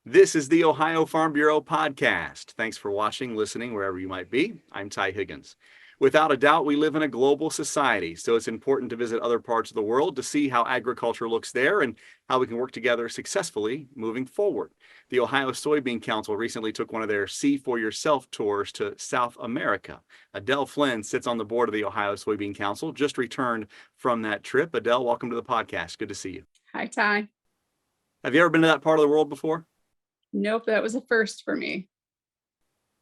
This is the Ohio Farm Bureau podcast. Thanks for watching, listening, wherever you might be. I'm Ty Higgins. Without a doubt, we live in a global society, so it's important to visit other parts of the world to see how agriculture looks there and how we can work together successfully moving forward. The Ohio Soybean Council recently took one of their See for Yourself tours to South America. Adele Flynn sits on the board of the Ohio Soybean Council, just returned from that trip. Adele, welcome to the podcast. Good to see you. Hi, Ty. Have you ever been to that part of the world before? Nope, that was a first for me.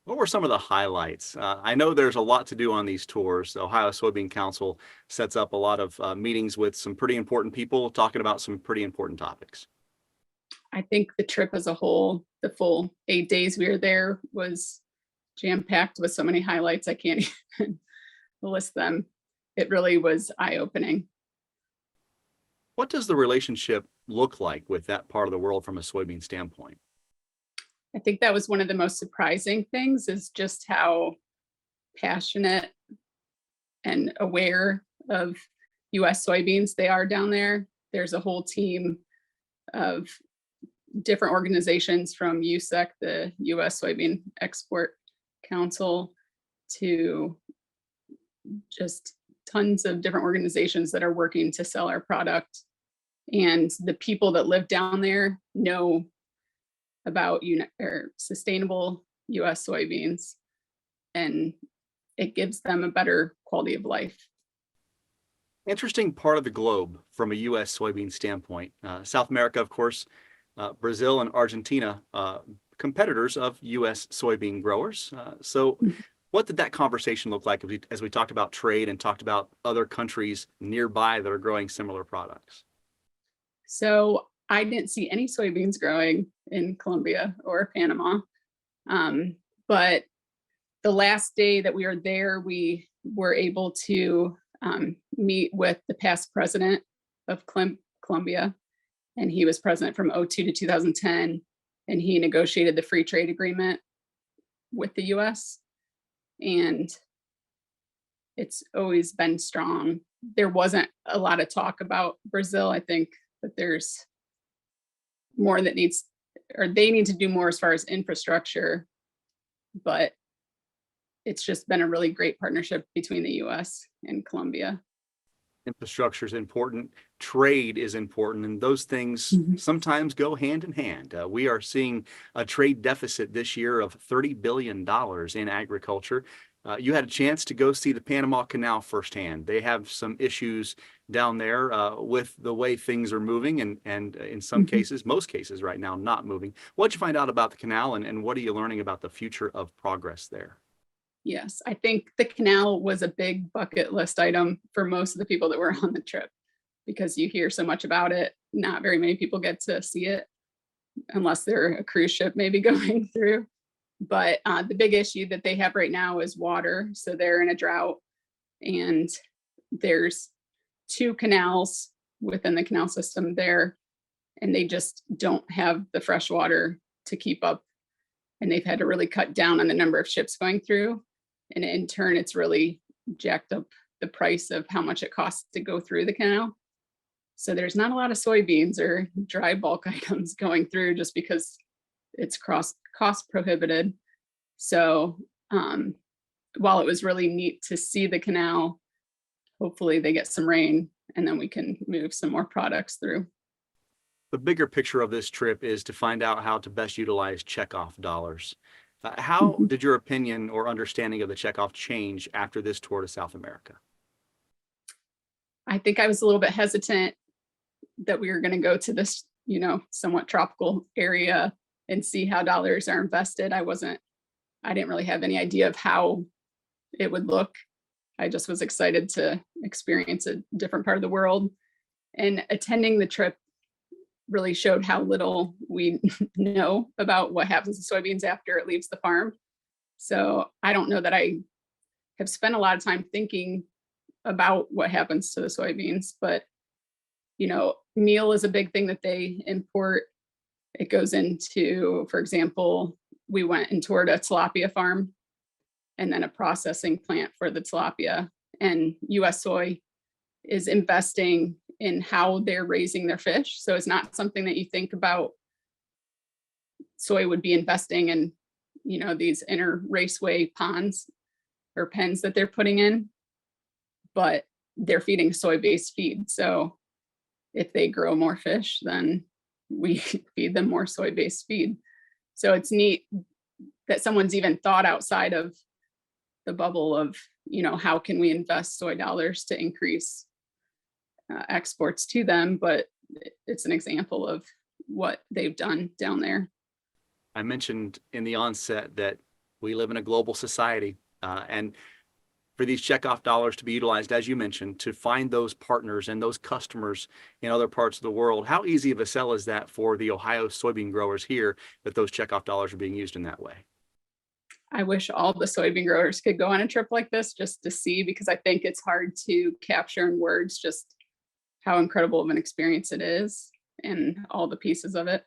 What were some of the highlights? I know there's a lot to do on these tours. The Ohio Soybean Council sets up a lot of meetings with some pretty important people talking about some pretty important topics. I think the trip as a whole, the full 8 days we were there, was jam-packed with so many highlights. I can't even list them. It really was eye-opening. What does the relationship look like with that part of the world from a soybean standpoint? I think that was one of the most surprising things, is just how passionate and aware of US soybeans they are down there. There's a whole team of different organizations, from USEC, the US Soybean Export Council, to just tons of different organizations that are working to sell our product. And the people that live down there know about sustainable US soybeans, and it gives them a better quality of life. Interesting part of the globe from a U.S. soybean standpoint. South America, of course, Brazil and Argentina, competitors of U.S. soybean growers. So what did that conversation look like as we talked about trade and talked about other countries nearby that are growing similar products? So I didn't see any soybeans growing in Colombia or Panama. But the last day that we were there, we were able to meet with the past president of Colombia. And he was president from 2002 to 2010. And he negotiated the free trade agreement with the US. And it's always been strong. There wasn't a lot of talk about Brazil. I think that there's more that they need to do more as far as infrastructure, but it's just been a really great partnership between the US and Colombia. Infrastructure is important, trade is important, and those things sometimes go hand in hand. We are seeing a trade deficit this year of $30 billion in agriculture. You had a chance to go see the Panama Canal firsthand. They have some issues down there with the way things are moving, and in some cases, most cases right now, not moving. What'd you find out about the canal, and what are you learning about the future of progress there? Yes, I think the canal was a big bucket list item for most of the people that were on the trip, because you hear so much about it. Not very many people get to see it unless they're a cruise ship maybe going through. But the big issue that they have right now is water. So they're in a drought, and there's 2 canals within the canal system there, and they just don't have the fresh water to keep up. And they've had to really cut down on the number of ships going through. And in turn, it's really jacked up the price of how much it costs to go through the canal. So there's not a lot of soybeans or dry bulk items going through, just because it's cost prohibited. So while it was really neat to see the canal, hopefully they get some rain and then we can move some more products through. The bigger picture of this trip is to find out how to best utilize checkoff dollars. How did your opinion or understanding of the checkoff change after this tour to South America? I think I was a little bit hesitant that we were going to go to this, somewhat tropical area and see how dollars are invested. I didn't really have any idea of how it would look. I just was excited to experience a different part of the world. And attending the trip really showed how little we know about what happens to soybeans after it leaves the farm. So I don't know that I have spent a lot of time thinking about what happens to the soybeans, but meal is a big thing that they import. It goes into, for example, we went and toured a tilapia farm and then a processing plant for the tilapia, and US Soy is investing in how they're raising their fish. So it's not something that you think about soy would be investing in, these inner raceway ponds or pens that they're putting in, but they're feeding soy-based feed. So if they grow more fish, then we feed them more soy-based feed. So it's neat that someone's even thought outside of the bubble of, how can we invest soy dollars to increase exports to them, but it's an example of what they've done down there. I mentioned in the onset that we live in a global society, and for these checkoff dollars to be utilized, as you mentioned, to find those partners and those customers in other parts of the world, how easy of a sell is that for the Ohio soybean growers here that those checkoff dollars are being used in that way? I wish all the soybean growers could go on a trip like this just to see, because I think it's hard to capture in words just how incredible of an experience it is and all the pieces of it.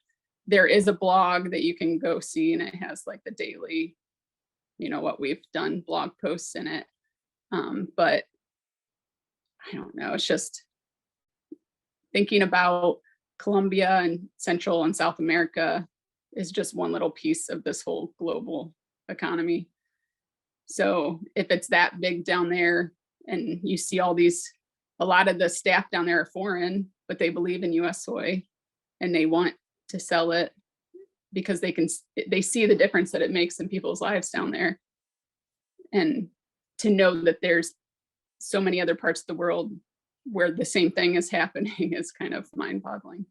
There is a blog that you can go see, and it has like the daily, what we've done blog posts in it. But I don't know, it's just thinking about Colombia and Central and South America is just one little piece of this whole global economy. So if it's that big down there and you see a lot of the staff down there are foreign, but they believe in US soy and they want to sell it because they see the difference that it makes in people's lives down there. And to know that there's so many other parts of the world where the same thing is happening is kind of mind-boggling.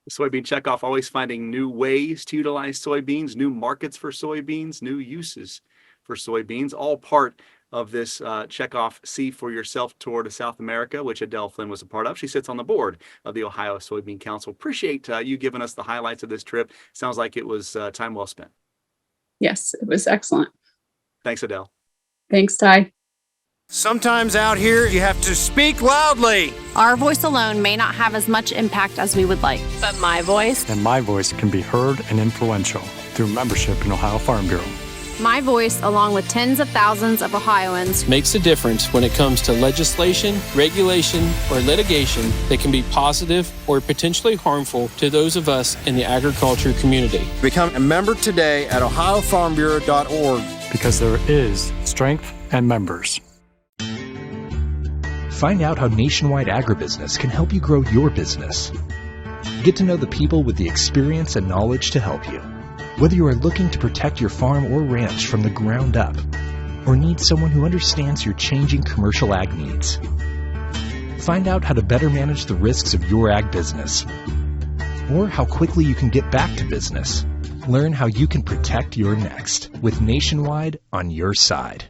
The soybean checkoff always finding new ways to utilize soybeans, new markets for soybeans, new uses for soybeans, all part of this checkoff See for Yourself tour to South America, which Adele Flynn was a part of. She sits on the board of the Ohio Soybean Council. Appreciate you giving us the highlights of this trip. Sounds like it was time well spent. Yes, it was excellent. Thanks, Adele. Thanks, Ty. Sometimes out here, you have to speak loudly. Our voice alone may not have as much impact as we would like, but my voice can be heard and influential through membership in Ohio Farm Bureau. My voice, along with tens of thousands of Ohioans, makes a difference when it comes to legislation, regulation, or litigation that can be positive or potentially harmful to those of us in the agriculture community. Become a member today at ohiofarmbureau.org. Because there is strength and members. Find out how Nationwide Agribusiness can help you grow your business. Get to know the people with the experience and knowledge to help you. Whether you are looking to protect your farm or ranch from the ground up, or need someone who understands your changing commercial ag needs. Find out how to better manage the risks of your ag business, or how quickly you can get back to business. Learn how you can protect your next with Nationwide on your side.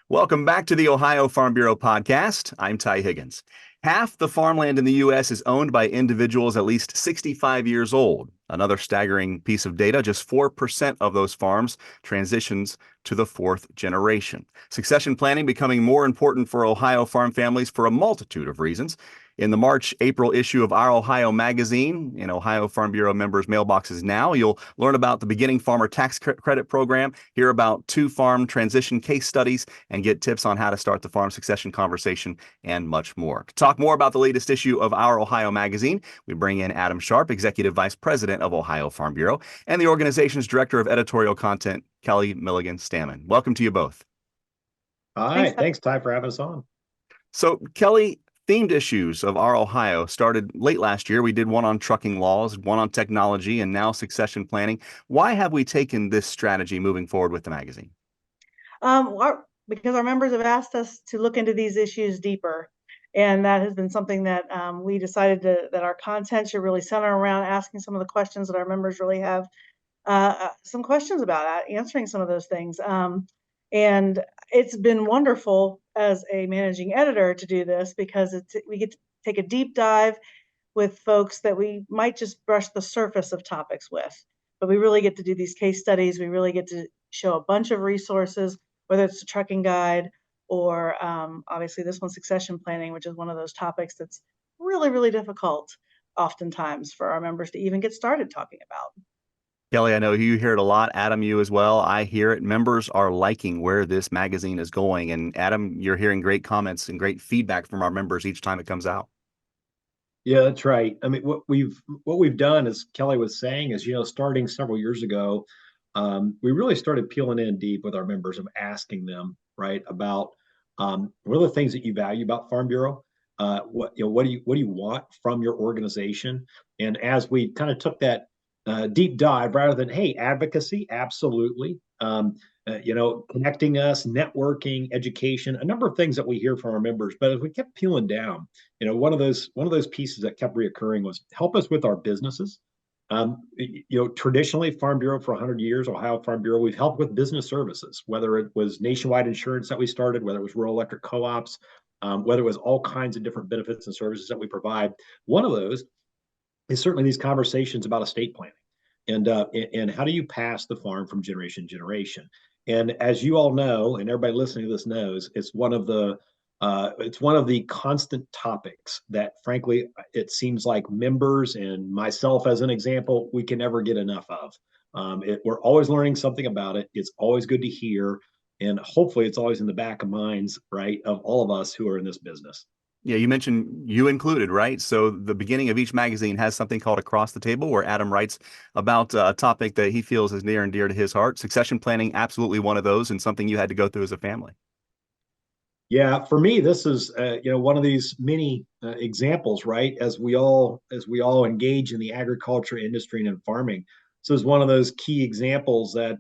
Welcome back to the Ohio Farm Bureau podcast. I'm Ty Higgins. Half the farmland in the U.S. is owned by individuals at least 65 years old. Another staggering piece of data, just 4% of those farms transitions to the fourth generation. Succession planning becoming more important for Ohio farm families for a multitude of reasons. In the March-April issue of Our Ohio magazine, in Ohio Farm Bureau members' mailboxes now, you'll learn about the Beginning Farmer Tax Credit Program, hear about 2 farm transition case studies, and get tips on how to start the farm succession conversation, and much more. To talk more about the latest issue of Our Ohio magazine, we bring in Adam Sharp, Executive Vice President of Ohio Farm Bureau, and the organization's Director of Editorial Content, Kelly Milligan-Stammen. Welcome to you both. Hi, thanks, Ty, for having us on. So, Kelly, themed issues of Our Ohio started late last year. We did one on trucking laws, one on technology, and now succession planning. Why have we taken this strategy moving forward with the magazine? Because our members have asked us to look into these issues deeper. And that has been something that we decided that our content should really center around asking some of the questions that our members really have some questions about, answering some of those things. And it's been wonderful as a managing editor to do this because we get to take a deep dive with folks that we might just brush the surface of topics with. But we really get to do these case studies. We really get to show a bunch of resources, whether it's the trucking guide or obviously this one, succession planning, which is one of those topics that's really, really difficult oftentimes for our members to even get started talking about. Kelly, I know you hear it a lot. Adam, you as well. I hear it. Members are liking where this magazine is going. And Adam, you're hearing great comments and great feedback from our members each time it comes out. Yeah, that's right. I mean, what we've done, as Kelly was saying, is starting several years ago, we really started peeling in deep with our members of asking them right about what are the things that you value about Farm Bureau. What do you want from your organization? And as we kind of took that deep dive, rather than hey advocacy, absolutely. Connecting us, networking, education, a number of things that we hear from our members. But as we kept peeling down, one of those pieces that kept reoccurring was help us with our businesses. Traditionally, Farm Bureau for 100 years, Ohio Farm Bureau, we've helped with business services, whether it was nationwide insurance that we started, whether it was rural electric co-ops, whether it was all kinds of different benefits and services that we provide. One of those is certainly these conversations about estate planning and how do you pass the farm from generation to generation. And as you all know, and everybody listening to this knows, it's one of the constant topics that, frankly, it seems like members and myself, as an example, we can never get enough of. We're always learning something about it. It's always good to hear, and hopefully, it's always in the back of minds, right, of all of us who are in this business. Yeah, you mentioned you included, right? So the beginning of each magazine has something called Across the Table, where Adam writes about a topic that he feels is near and dear to his heart. Succession planning, absolutely one of those, and something you had to go through as a family. Yeah, for me, this is one of these many examples, right? As we all engage in the agriculture industry and in farming, so it's one of those key examples that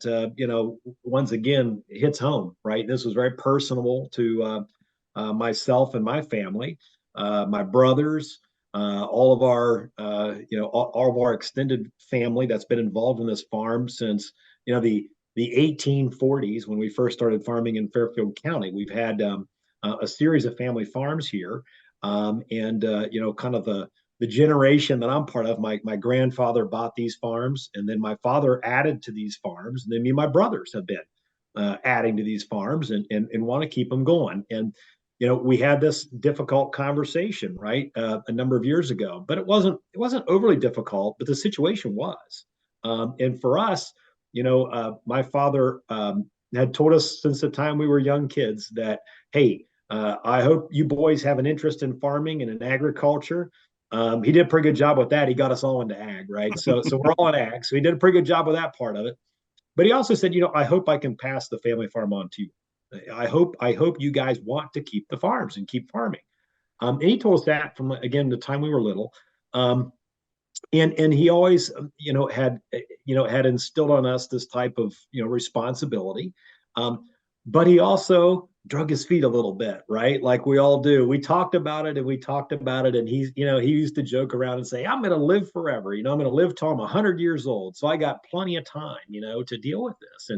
once again hits home, right? This was very personable to myself and my family, my brothers, all of our extended family that's been involved in this farm since the 1840s when we first started farming in Fairfield County. We've had a series of family farms here, and kind of the generation that I'm part of. My grandfather bought these farms, and then my father added to these farms, and then me and my brothers have been adding to these farms and want to keep them going. And we had this difficult conversation, right, a number of years ago, but it wasn't overly difficult, but the situation was. And for us, my father had told us since the time we were young kids that, hey, I hope you boys have an interest in farming and in agriculture. He did a pretty good job with that. He got us all into ag, right? So we're all in ag. So he did a pretty good job with that part of it. But he also said, I hope I can pass the family farm on to you. I hope you guys want to keep the farms and keep farming. And he told us that from, again, the time we were little. And he always had instilled on us this type of responsibility. But he also drug his feet a little bit, right? Like we all do. We talked about it and we talked about it, and he used to joke around and say, I'm going to live forever. I'm going to live till I'm 100 years old, so I got plenty of time to deal with this.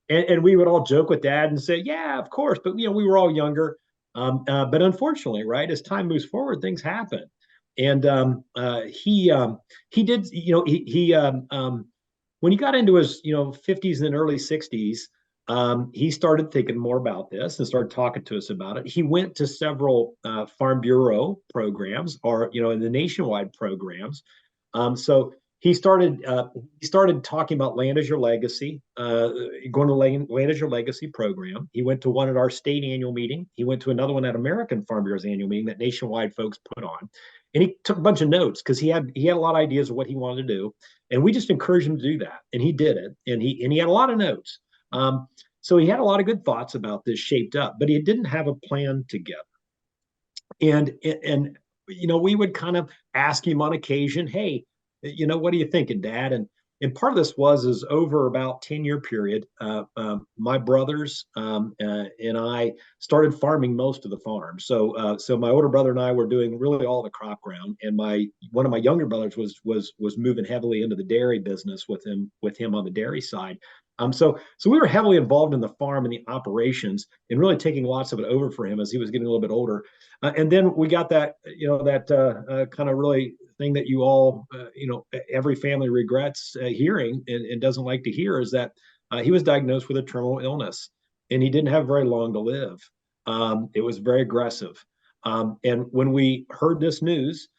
And we would all joke with Dad and say, yeah, of course. But we were all younger. But unfortunately, right, as time moves forward, things happen. And he did, when he got into his 50s and early 60s, he started thinking more about this and started talking to us about it. He went to several Farm Bureau programs, or in the nationwide programs. So he started talking about Land as Your Legacy, going to Land as Your Legacy program. He went to one at our state annual meeting. He went to another one at American Farm Bureau's annual meeting that nationwide folks put on. And he took a bunch of notes because he had a lot of ideas of what he wanted to do. And we just encouraged him to do that. And he did it. And he had a lot of notes. So he had a lot of good thoughts about this shaped up, but he didn't have a plan together. And we would kind of ask him on occasion, hey, what are you thinking, Dad? And part of this is over about 10-year period. My brothers and I started farming most of the farm. So my older brother and I were doing really all the crop ground, and one of my younger brothers was moving heavily into the dairy business with him on the dairy side. So we were heavily involved in the farm and the operations, and really taking lots of it over for him as he was getting a little bit older. And then we got that kind of really thing that you all, every family regrets hearing and doesn't like to hear, is that he was diagnosed with a terminal illness, and he didn't have very long to live. It was very aggressive. And when we heard this news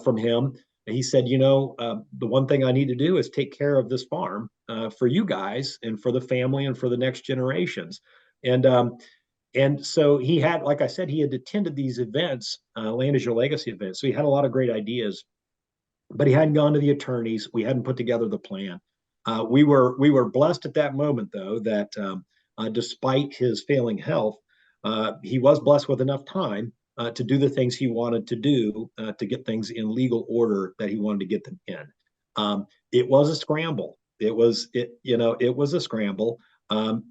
from him, he said, the one thing I need to do is take care of this farm for you guys and for the family and for the next generations. And And so he had, like I said, he had attended these events, Land is Your Legacy events. So he had a lot of great ideas, but he hadn't gone to the attorneys. We hadn't put together the plan. We were blessed at that moment, though, that despite his failing health, he was blessed with enough time to do the things he wanted to do to get things in legal order that he wanted to get them in. It was a scramble. It was a scramble,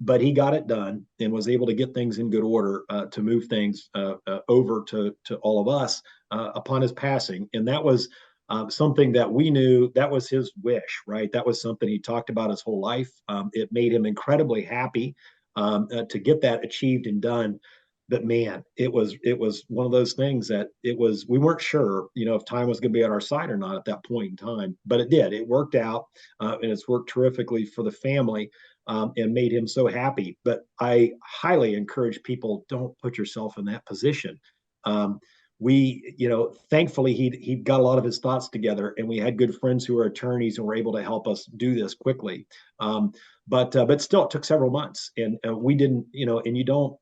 but he got it done and was able to get things in good order to move things over to all of us upon his passing, and that was something that we knew that was his wish, right? That was something he talked about his whole life. It made him incredibly happy to get that achieved and done. But man, it was one of those things that we weren't sure, if time was going to be on our side or not at that point in time. But it did. It worked out, and it's worked terrifically for the family. And made him so happy. But I highly encourage people, don't put yourself in that position. Thankfully he got a lot of his thoughts together, and we had good friends who were attorneys and were able to help us do this quickly. But still, it took several months, and we didn't, and you don't,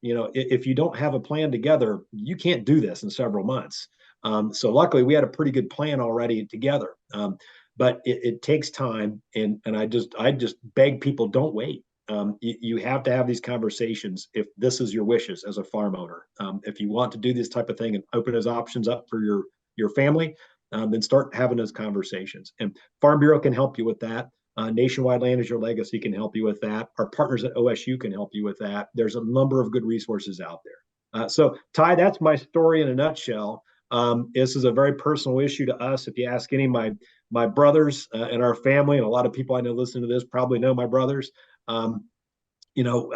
if you don't have a plan together, you can't do this in several months. So luckily, we had a pretty good plan already together. But it takes time, and I just beg people, don't wait. You have to have these conversations if this is your wishes as a farm owner. If you want to do this type of thing and open those options up for your family, then start having those conversations. And Farm Bureau can help you with that. Nationwide Land is Your Legacy can help you with that. Our partners at OSU can help you with that. There's a number of good resources out there. So Ty, that's my story in a nutshell. This is a very personal issue to us. If you ask any of my brothers in our family, and a lot of people I know listening to this probably know my brothers.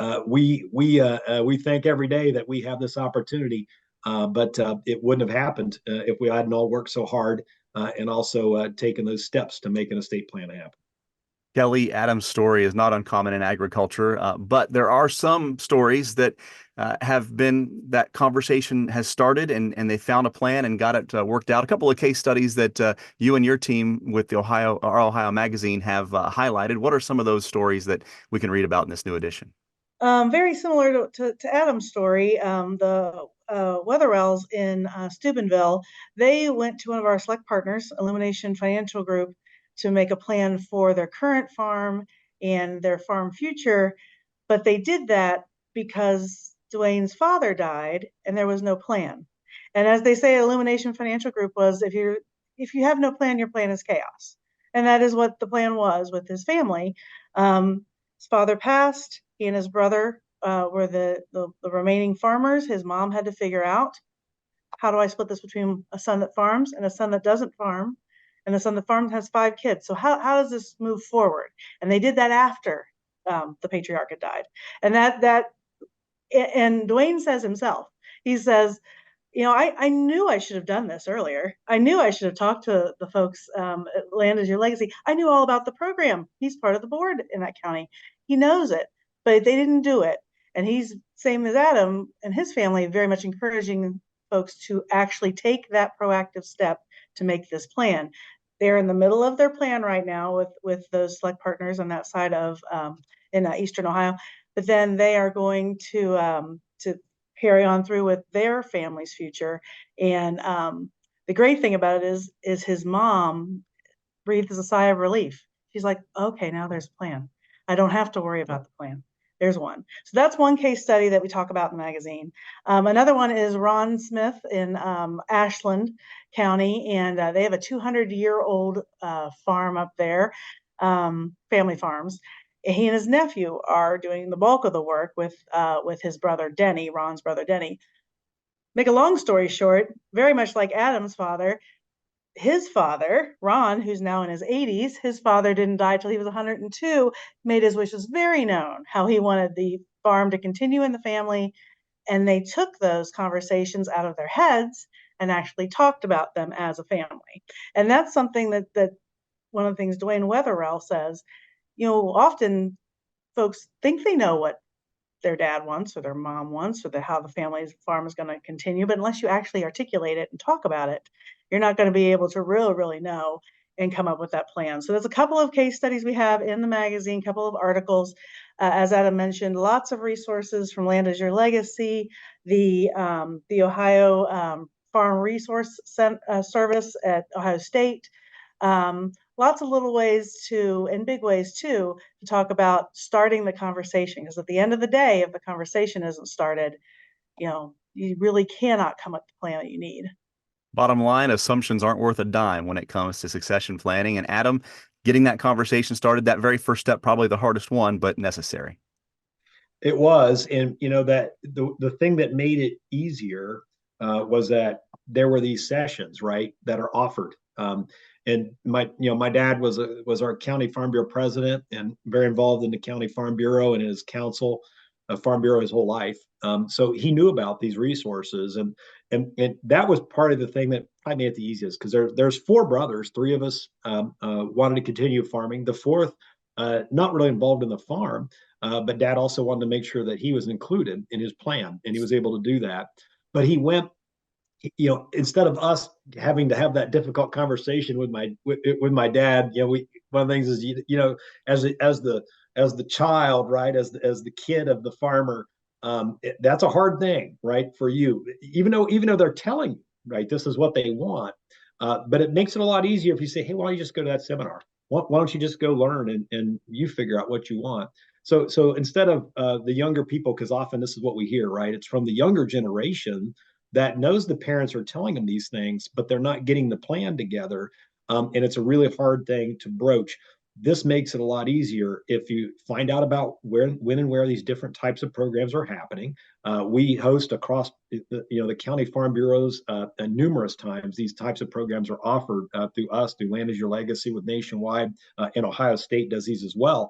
We think every day that we have this opportunity, but it wouldn't have happened if we hadn't all worked so hard and also taken those steps to make an estate plan happen. Kelly, Adam's story is not uncommon in agriculture, but there are some stories that have been that conversation has started and they found a plan and got it worked out. A couple of case studies that you and your team with the Ohio Magazine have highlighted. What are some of those stories that we can read about in this new edition? Very similar to Adam's story. The Weatherells in Steubenville, they went to one of our select partners, Illumination Financial Group, to make a plan for their current farm and their farm future. But they did that because Dwayne's father died and there was no plan. And as they say, Illumination Financial Group was, if you have no plan, your plan is chaos. And that is what the plan was with his family. His father passed. He and his brother were the remaining farmers. His mom had to figure out, how do I split this between a son that farms and a son that doesn't farm? And the son that farms has 5 kids. So how does this move forward? And they did that after the patriarch had died. And and Dwayne says himself, he says, I knew I should have done this earlier. I knew I should have talked to the folks at Land is Your Legacy. I knew all about the program. He's part of the board in that county. He knows it, but they didn't do it. And he's same as Adam and his family, very much encouraging folks to actually take that proactive step to make this plan. They're in the middle of their plan right now with those select partners on that side of in Eastern Ohio, but then they are going to carry on through with their family's future. And the great thing about it is his mom breathes a sigh of relief. She's like, okay, now there's a plan. I don't have to worry about the plan. There's one. So that's one case study that we talk about in the magazine. Another one is Ron Smith in Ashland County, and they have a 200-year-old farm up there, family farms. He and his nephew are doing the bulk of the work with his brother Denny, Ron's brother Denny. Make a long story short, very much like Adam's father, his father, Ron, who's now in his 80s, his father didn't die till he was 102, made his wishes very known, how he wanted the farm to continue in the family. And they took those conversations out of their heads and actually talked about them as a family. And that's something that one of the things Dwayne Weatherell says, often folks think they know what their dad wants or their mom wants or how the family's farm is going to continue. But unless you actually articulate it and talk about it, you're not going to be able to really know and come up with that plan. So there's a couple of case studies we have in the magazine, a couple of articles. As Adam mentioned, lots of resources from Land is Your Legacy, the Ohio Farm Resource Service at Ohio State. Lots of little ways to, and big ways too, to talk about starting the conversation. Because at the end of the day, if the conversation isn't started, you really cannot come up with the plan that you need. Bottom line, assumptions aren't worth a dime when it comes to succession planning. And Adam, getting that conversation started, that very first step, probably the hardest one, but necessary. It was, and that the thing that made it easier was that there were these sessions, right, that are offered. And my dad was our county farm bureau president and very involved in the county farm bureau and his council farm bureau his whole life. So he knew about these resources, and that was part of the thing that probably made it the easiest, because there's four brothers. Three of us wanted to continue farming. The fourth, not really involved in the farm, but Dad also wanted to make sure that he was included in his plan, and he was able to do that. But he went, instead of us having to have that difficult conversation with my dad, one of the things is, as the child, right, as the kid of the farmer, that's a hard thing, right, for you, even though they're telling you, right, this is what they want, but it makes it a lot easier if you say, hey, why don't you just go to that seminar? Why don't you just go learn and you figure out what you want? So instead of the younger people, because often this is what we hear, right, it's from the younger generation that knows the parents are telling them these things, but they're not getting the plan together, and it's a really hard thing to broach. This makes it a lot easier if you find out about when and where these different types of programs are happening. We host across the county farm bureaus numerous times. These types of programs are offered through us, through Land is Your Legacy with Nationwide, and Ohio State does these as well.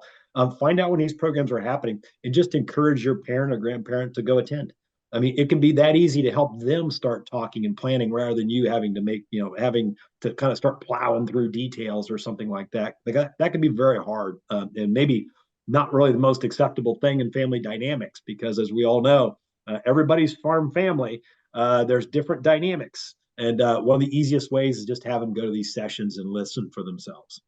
Find out when these programs are happening and just encourage your parent or grandparent to go attend. I mean, it can be that easy to help them start talking and planning rather than you having to kind of start plowing through details or something like that. That can be very hard, and maybe not really the most acceptable thing in family dynamics, because as we all know, everybody's farm family, there's different dynamics. And one of the easiest ways is just have them go to these sessions and listen for themselves.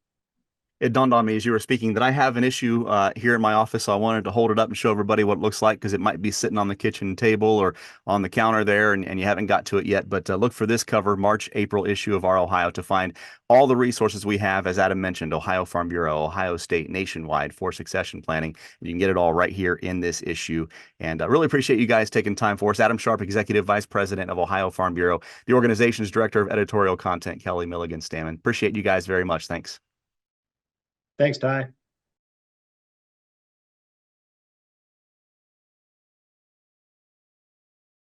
It dawned on me as you were speaking that I have an issue here in my office, so I wanted to hold it up and show everybody what it looks like, because it might be sitting on the kitchen table or on the counter there, and you haven't got to it yet. But look for this cover, March-April issue of our Ohio, to find all the resources we have, as Adam mentioned, Ohio Farm Bureau, Ohio State, Nationwide for succession planning. You can get it all right here in this issue. And I really appreciate you guys taking time for us. Adam Sharp, Executive Vice President of Ohio Farm Bureau, the organization's Director of Editorial Content, Kelly Milligan Stammen. Appreciate you guys very much. Thanks. Thanks, Ty.